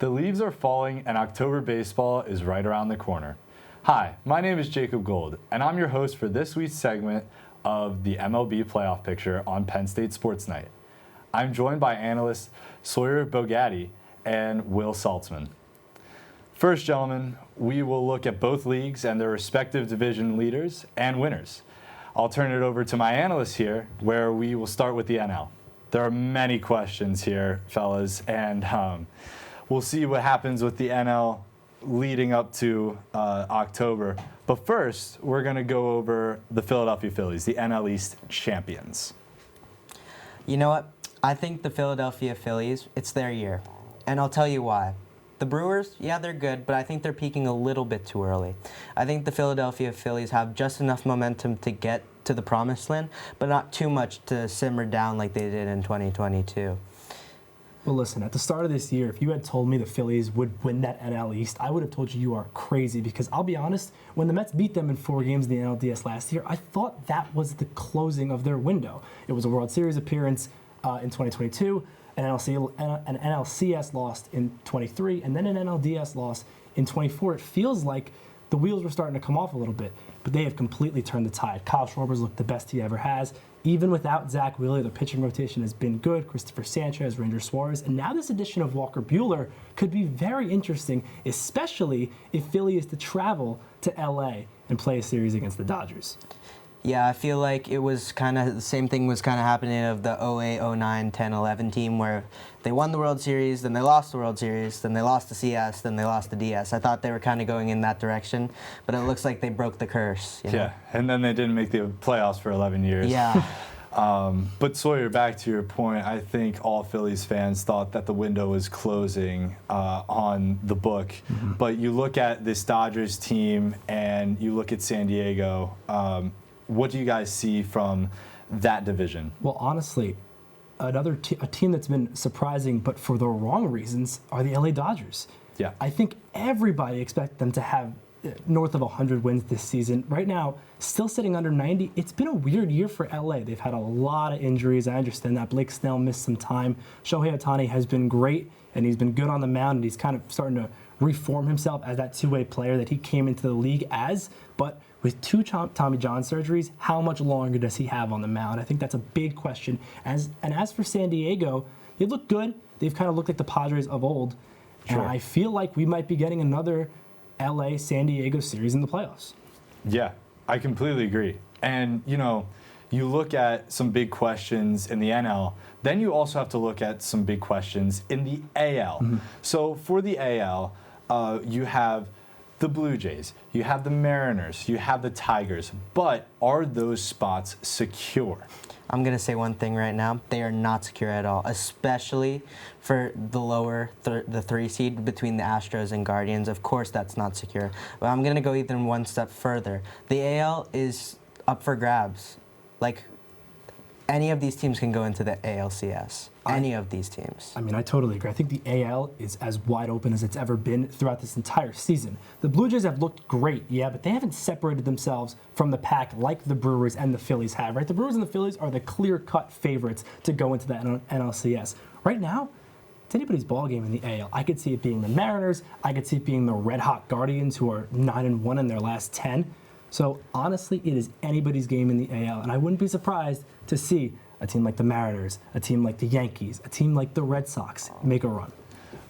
The leaves are falling and October baseball is right around the corner. Hi, my name is Jacob Gold, and I'm your host for this week's segment of the MLB playoff picture on Penn State Sports Night. I'm joined by analysts Sawyer Bogaty and Will Saltzman. First, gentlemen, we will look at both leagues and their respective division leaders and winners. I'll turn it over to my analysts here, where we will start with the NL. There are many questions here, fellas, and we'll see what happens with the NL leading up to October. But first, we're going to go over the Philadelphia Phillies, the NL East champions. You know what? I think the Philadelphia Phillies, it's their year. And I'll tell you why. The Brewers, yeah, they're good, but I think they're peaking a little bit too early. I think the Philadelphia Phillies have just enough momentum to get to the promised land, but not too much to simmer down like they did in 2022. Well, listen, at the start of this year, if you had told me the Phillies would win that NL East, I would have told you are crazy because I'll be honest, when the Mets beat them in 4 games in the NLDS last year, I thought that was the closing of their window. It was a World Series appearance in 2022, an NLCS loss in 23, and then an NLDS loss in 24. It feels like the wheels were starting to come off a little bit, but they have completely turned the tide. Kyle Schwarber's looked the best he ever has. Even without Zach Wheeler, the pitching rotation has been good. Christopher Sanchez, Ranger Suarez, and now this addition of Walker Buehler could be very interesting, especially if Philly is to travel to LA and play a series against the Dodgers. Yeah, I feel like it was kind of the same thing was kind of happening of the 08, 09, 10, 11 team where they won the World Series, then they lost the World Series, then they lost the CS, then they lost the DS. I thought they were kind of going in that direction, but it looks like they broke the curse. You know? Yeah, and then they didn't make the playoffs for 11 years. Yeah. But Sawyer, back to your point, I think all Phillies fans thought that the window was closing on the book. Mm-hmm. But you look at this Dodgers team and you look at San Diego, what do you guys see from that division? Well, honestly, a team that's been surprising, but for the wrong reasons, are the LA Dodgers. Yeah. I think everybody expects them to have north of 100 wins this season. Right now, still sitting under 90. It's been a weird year for LA. They've had a lot of injuries. I understand that. Blake Snell missed some time. Shohei Ohtani has been great, and he's been good on the mound, and he's kind of starting to reform himself as that two-way player that he came into the league as. But with 2 Tommy John surgeries, how much longer does he have on the mound? I think that's a big question. As for San Diego, they look good. They've kind of looked like the Padres of old. Sure. And I feel like we might be getting another LA-San Diego series in the playoffs. Yeah, I completely agree. And, you look at some big questions in the NL, then you also have to look at some big questions in the AL. Mm-hmm. So for the AL, you have the Blue Jays, you have the Mariners, you have the Tigers, but are those spots secure? I'm going to say one thing right now. They are not secure at all, especially for the lower, the 3 seed between the Astros and Guardians. Of course, that's not secure. But I'm going to go even one step further. The AL is up for grabs. Like, any of these teams can go into the ALCS. Any of these teams. I mean, I totally agree. I think the AL is as wide open as it's ever been throughout this entire season. The Blue Jays have looked great, yeah, but they haven't separated themselves from the pack like the Brewers and the Phillies have, right? The Brewers and the Phillies are the clear-cut favorites to go into the NLCS. Right now, it's anybody's ballgame in the AL. I could see it being the Mariners. I could see it being the red-hot Guardians, who are 9-1 in their last 10. So, honestly, it is anybody's game in the AL, and I wouldn't be surprised to see a team like the Mariners, a team like the Yankees, a team like the Red Sox make a run.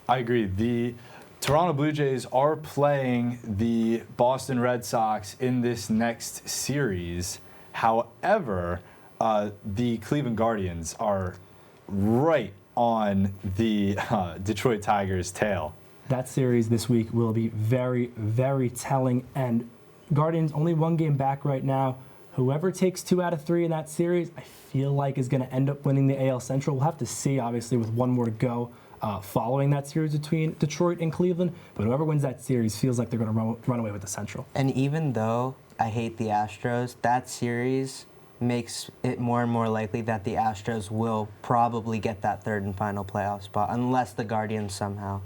I agree. The Toronto Blue Jays are playing the Boston Red Sox in this next series. However, the Cleveland Guardians are right on the Detroit Tigers' tail. That series this week will be very, very telling, and Guardians only 1 game back right now. Whoever takes 2 out of 3 in that series, I feel like is going to end up winning the AL Central. We'll have to see, obviously, with 1 more to go following that series between Detroit and Cleveland. But whoever wins that series feels like they're going to run away with the Central. And even though I hate the Astros, that series makes it more and more likely that the Astros will probably get that 3rd and final playoff spot, unless the Guardians somehow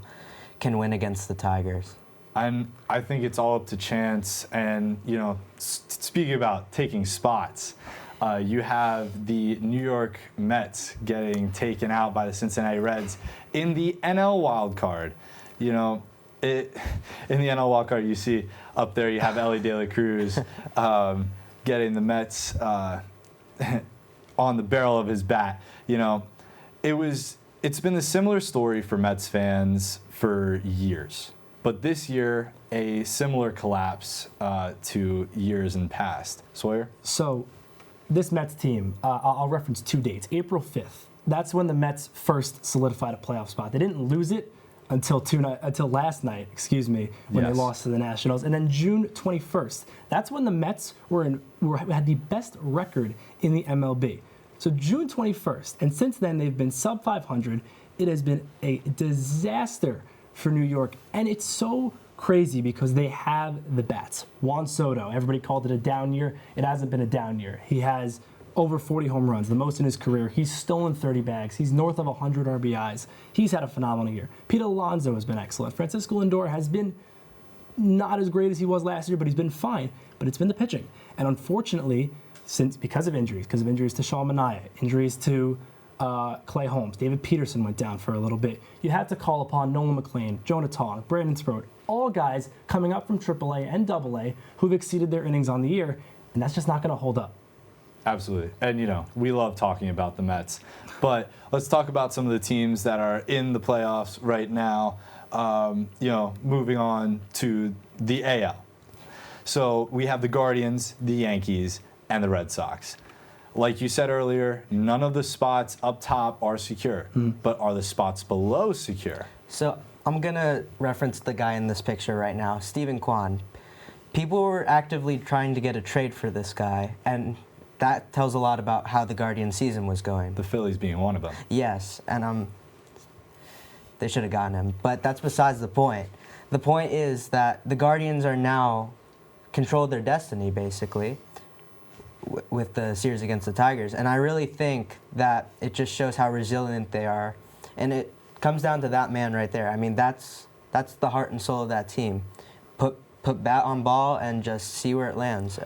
can win against the Tigers. And I think it's all up to chance. And, speaking about taking spots, You have the New York Mets getting taken out by the Cincinnati Reds in the NL wild card. You know, in the NL Walk Cart, you see up there you have Ellie De La Cruz getting the Mets on the barrel of his bat. You know, it's been a similar story for Mets fans for years. But this year, a similar collapse to years in past. Sawyer? So, this Mets team, I'll reference 2 dates. April 5th, that's when the Mets first solidified a playoff spot. They didn't lose it until last night, when they lost to the Nationals. And then June 21st, that's when the Mets had the best record in the MLB. So June 21st, and since then they've been sub 500. It has been a disaster for New York, and it's so crazy because they have the bats. Juan Soto, everybody called it a down year. It hasn't been a down year. He has over 40 home runs, the most in his career. He's stolen 30 bags. He's north of 100 RBIs. He's had a phenomenal year. Pete Alonso has been excellent. Francisco Lindor has been not as great as he was last year, but he's been fine. But it's been the pitching. And unfortunately, because of injuries to Sean Manaea, injuries to Clay Holmes, David Peterson went down for a little bit. You had to call upon Nolan McLean, Jonah Tong, Brandon Sproat, all guys coming up from AAA and AA who've exceeded their innings on the year, and that's just not going to hold up. Absolutely. And, you know, we love talking about the Mets. But let's talk about some of the teams that are in the playoffs right now, you know, moving on to the AL. So we have the Guardians, the Yankees, and the Red Sox. Like you said earlier, none of the spots up top are secure. But are the spots below secure? So I'm going to reference the guy in this picture right now, Steven Kwan. People were actively trying to get a trade for this guy, and that tells a lot about how the Guardian season was going. The Phillies being one of them. Yes, and they should have gotten him. But that's besides the point. The point is that the Guardians are now controlled their destiny, basically, with the series against the Tigers. And I really think that it just shows how resilient they are. And it comes down to that man right there. I mean, that's the heart and soul of that team. Put bat on ball and just see where it lands.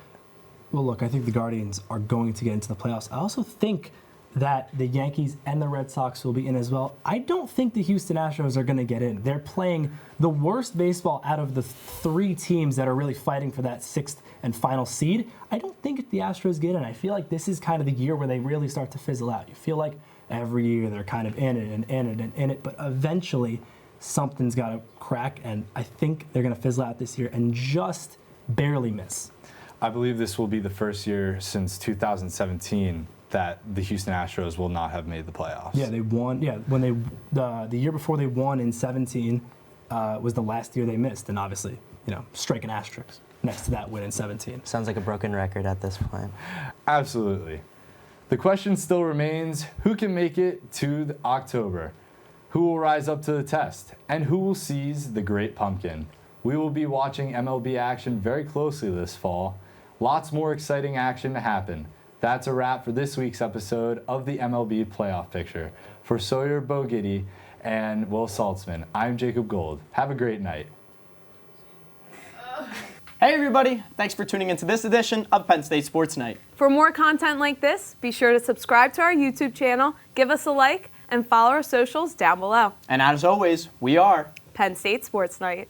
Well, look, I think the Guardians are going to get into the playoffs. I also think that the Yankees and the Red Sox will be in as well. I don't think the Houston Astros are going to get in. They're playing the worst baseball out of the 3 teams that are really fighting for that 6th and final seed. I don't think the Astros get in. I feel like this is kind of the year where they really start to fizzle out. You feel like every year they're kind of in it and in it and in it, but eventually something's got to crack, and I think they're going to fizzle out this year and just barely miss. I believe this will be the first year since 2017 that the Houston Astros will not have made the playoffs. Yeah, they won. Yeah, when the year before they won in 17 was the last year they missed, and obviously, you know, strike an asterisk next to that win in 17. Sounds like a broken record at this point. Absolutely. The question still remains, who can make it to October? Who will rise up to the test? And who will seize the great pumpkin? We will be watching MLB action very closely this fall. Lots more exciting action to happen. That's a wrap for this week's episode of the MLB Playoff Picture. For Sawyer Bogaty and Will Saltzman, I'm Jacob Gold. Have a great night. Hey everybody, thanks for tuning into this edition of Penn State Sports Night. For more content like this, be sure to subscribe to our YouTube channel, give us a like, and follow our socials down below. And as always, we are Penn State Sports Night.